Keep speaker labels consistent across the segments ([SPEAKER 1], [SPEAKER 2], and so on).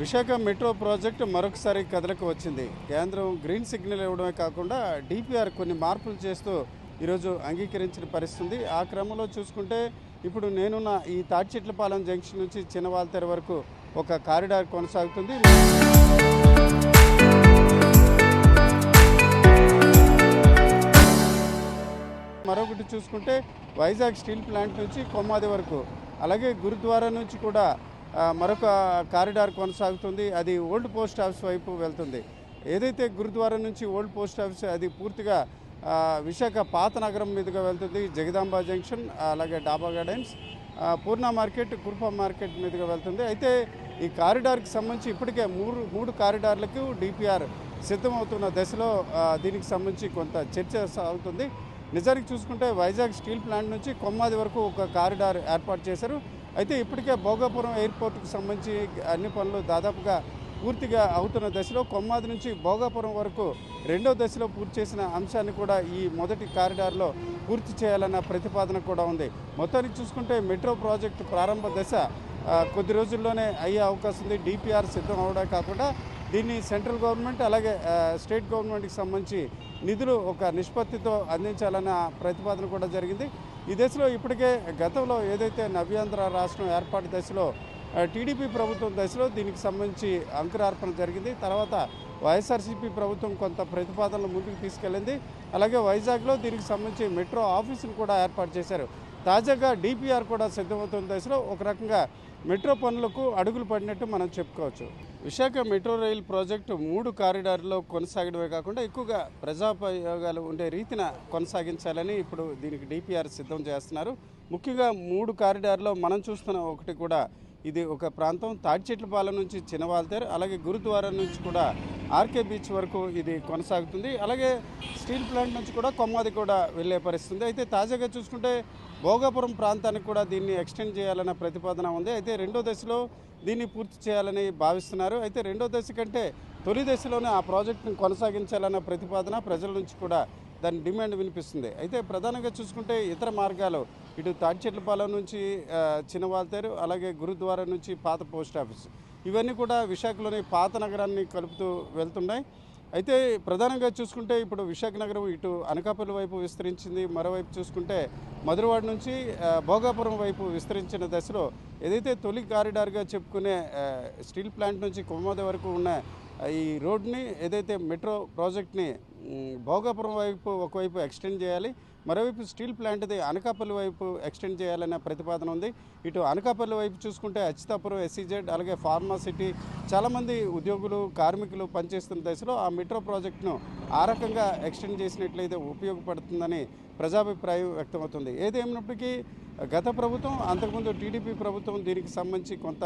[SPEAKER 1] Visakha metro project మరొకసారి కథలకు వచ్చింది. కేంద్రం గ్రీన్ సిగ్నల్ ఇవ్వడమే కాకుండా డిపిఆర్ కొన్ని మార్పులు చేస్తూ ఈరోజు అంగీకరించిన పరిస్థితి. ఆ క్రమంలో చూసుకుంటే ఇప్పుడు నేనున్న ఈ తాటిచెట్లపాలెం జంక్షన్ నుంచి చిన్నవాల్తెర వరకు ఒక కారిడార్ కొనసాగుతుంది. మరొకటి చూసుకుంటే వైజాగ్ స్టీల్ ప్లాంట్ నుంచి కొమ్మాది వరకు, అలాగే గురుద్వారా నుంచి కూడా మరొక కారిడార్ కొనసాగుతుంది. అది ఓల్డ్ పోస్ట్ ఆఫీస్ వైపు వెళ్తుంది. ఏదైతే గురుద్వారా నుంచి ఓల్డ్ పోస్ట్ ఆఫీస్ అది పూర్తిగా విశాఖ పాత నగరం మీదుగా వెళ్తుంది. జగదాంబ జంక్షన్, అలాగే డాబా గార్డెన్స్, పూర్ణ మార్కెట్, కుర్పా మార్కెట్ మీదుగా వెళ్తుంది. అయితే ఈ కారిడార్కి సంబంధించి ఇప్పటికే మూడు కారిడార్లకు డిపిఆర్ సిద్ధమవుతున్న దశలో దీనికి సంబంధించి కొంత చర్చ సాగుతుంది. నిజానికి చూసుకుంటే వైజాగ్ స్టీల్ ప్లాంట్ నుంచి కొమ్మాది వరకు ఒక కారిడార్ ఏర్పాటు చేశారు. అయితే ఇప్పటికే భోగాపురం ఎయిర్పోర్ట్కి సంబంధించి అన్ని పనులు దాదాపుగా పూర్తిగా అవుతున్న దశలో కొమ్మాది నుంచి భోగాపురం వరకు రెండో దశలో పూర్తి చేసిన అంశాన్ని కూడా ఈ మొదటి కారిడార్లో పూర్తి చేయాలన్న ప్రతిపాదన కూడా ఉంది. మొత్తానికి చూసుకుంటే మెట్రో ప్రాజెక్టు ప్రారంభ దశ కొద్ది రోజుల్లోనే అయ్యే అవకాశం ఉంది. డిపిఆర్ సిద్ధం అవడమే కాకుండా దీన్ని సెంట్రల్ గవర్నమెంట్ అలాగే స్టేట్ గవర్నమెంట్కి సంబంధించి నిధులు ఒక నిష్పత్తితో అందించాలన్న ప్రతిపాదన కూడా జరిగింది. ఈ దశలో ఇప్పటికే గతంలో ఏదైతే నవ్యాంధ్ర రాష్ట్రం ఏర్పాటు దశలో టీడీపీ ప్రభుత్వం దశలో దీనికి సంబంధించి అంకురార్పణ జరిగింది. తర్వాత వైఎస్ఆర్సీపీ ప్రభుత్వం కొంత ప్రతిపాదనలు ముందుకు తీసుకెళ్ళింది. అలాగే వైజాగ్లో దీనికి సంబంధించి మెట్రో ఆఫీసును కూడా ఏర్పాటు చేశారు. తాజాగా డిపిఆర్ కూడా సిద్ధమవుతున్న దశలో ఒక రకంగా మెట్రో పనులకు అడుగులు పడినట్టు మనం చెప్పుకోవచ్చు. విశాఖ మెట్రో రైల్ ప్రాజెక్టు 3 కారిడార్లో కొనసాగడమే కాకుండా ఎక్కువగా ప్రజాపయోగాలు ఉండే రీతిన కొనసాగించాలని ఇప్పుడు దీనికి డిపిఆర్ సిద్ధం చేస్తున్నారు. ముఖ్యంగా 3 కారిడార్లో మనం చూస్తున్న ఒకటి కూడా ఇది ఒక ప్రాంతం తాటిచెట్లపాలెం నుంచి చిన్నవాల్తెర, అలాగే గురుద్వారా నుంచి కూడా ఆర్కే బీచ్ వరకు ఇది కొనసాగుతుంది. అలాగే స్టీల్ ప్లాంట్ నుంచి కూడా కొమ్మాది కూడా వెళ్ళే పరిస్థితి. అయితే తాజాగా చూసుకుంటే భోగాపురం ప్రాంతానికి కూడా దీన్ని ఎక్స్టెండ్ చేయాలన్న ప్రతిపాదన ఉంది. అయితే రెండో దశలో దీన్ని పూర్తి చేయాలని భావిస్తున్నారు. అయితే రెండో దశ కంటే తొలి దశలోనే ఆ ప్రాజెక్టును కొనసాగించాలన్న ప్రతిపాదన ప్రజల నుంచి కూడా దాని డిమాండ్ వినిపిస్తుంది. అయితే ప్రధానంగా చూసుకుంటే ఇతర మార్గాలు ఇటు తాటిచెట్లపాలెం నుంచి చిన్నవాల్తెరు, అలాగే గురుద్వారా నుంచి పాత పోస్ట్ ఆఫీస్, ఇవన్నీ కూడా విశాఖలోని పాత నగరాన్ని కలుపుతూ వెళ్తున్నాయి. అయితే ప్రధానంగా చూసుకుంటే ఇప్పుడు విశాఖ నగరం ఇటు అనకాపల్లి వైపు విస్తరించింది. మరోవైపు చూసుకుంటే మధురవాడ నుంచి భోగాపురం వైపు విస్తరించిన దశలో ఏదైతే తొలి కారిడార్గా చెప్పుకునే స్టీల్ ప్లాంట్ నుంచి కొమ్మాది వరకు ఉన్న ఈ రోడ్ని ఏదైతే మెట్రో ప్రాజెక్ట్ని భోగాపురం వైపు ఒకవైపు ఎక్స్టెండ్ చేయాలి, మరోవైపు స్టీల్ ప్లాంట్ది అనకాపల్లి వైపు ఎక్స్టెండ్ చేయాలనే ప్రతిపాదన ఉంది. ఇటు అనకాపల్లి వైపు చూసుకుంటే అచ్యుతాపురం, ఎస్సీజెడ్, అలాగే ఫార్మా సిటీ, చాలామంది ఉద్యోగులు, కార్మికులు పనిచేస్తున్న దశలో ఆ మెట్రో ప్రాజెక్టును ఆ రకంగా ఎక్స్టెండ్ చేసినట్లయితే ఉపయోగపడుతుందని ప్రజాభిప్రాయం వ్యక్తమవుతుంది. ఏదేమైనప్పటికీ గత ప్రభుత్వం, అంతకుముందు టీడీపీ ప్రభుత్వం దీనికి సంబంధించి కొంత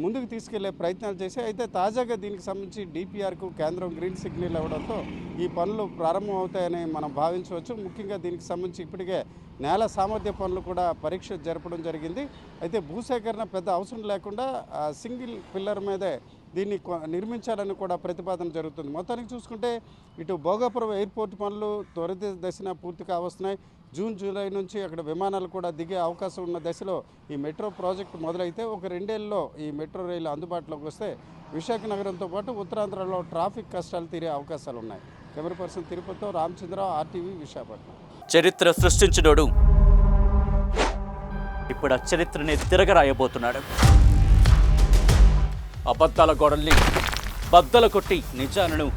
[SPEAKER 1] ముందుకు తీసుకెళ్లే ప్రయత్నాలు చేశాయి. అయితే తాజాగా దీనికి సంబంధించి డిపిఆర్కు కేంద్రం గ్రీన్ సిగ్నల్ ఇవ్వడంతో ఈ పనులు ప్రారంభం అవుతాయని మనం భావించవచ్చు. ముఖ్యంగా దీనికి సంబంధించి ఇప్పటికే నేల సామర్థ్య పనులు కూడా పరీక్ష జరపడం జరిగింది. అయితే భూసేకరణ పెద్ద అవసరం లేకుండా సింగిల్ పిల్లర్ మీదే దీన్ని నిర్మించాలని కూడా ప్రతిపాదన జరుగుతుంది. మొత్తానికి చూసుకుంటే ఇటు భోగాపురం ఎయిర్పోర్ట్ పనులు త్వరిత దశన పూర్తి కావస్తున్నాయి. జూన్, జూలై నుంచి అక్కడ విమానాలు కూడా దిగే అవకాశం ఉన్న దశలో ఈ మెట్రో ప్రాజెక్టు మొదలైతే ఒక 2 ఏళ్లలో ఈ మెట్రో రైలు అందుబాటులోకి వస్తే విశాఖ నగరంతో పాటు ఉత్తరాంధ్రలో ట్రాఫిక్ కష్టాలు తీరే అవకాశాలు ఉన్నాయి. కెమెరా పర్సన్ తిరుపతితో రామచంద్రరావు, RTV, విశాఖపట్నం.
[SPEAKER 2] చరిత్ర సృష్టించినోడు ఇప్పుడు ఆ చరిత్రని తిరగరాయబోతున్నాడు. అబద్ధాల గోడల్ని బద్దలు కొట్టి నిజాలను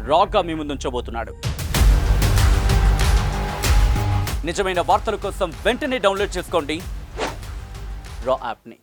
[SPEAKER 2] రాగా మీ ముందుంచబోతున్నాడు. నిజమైన వార్తల కోసం వెంటనే డౌన్లోడ్ చేసుకోండి రా యాప్ని.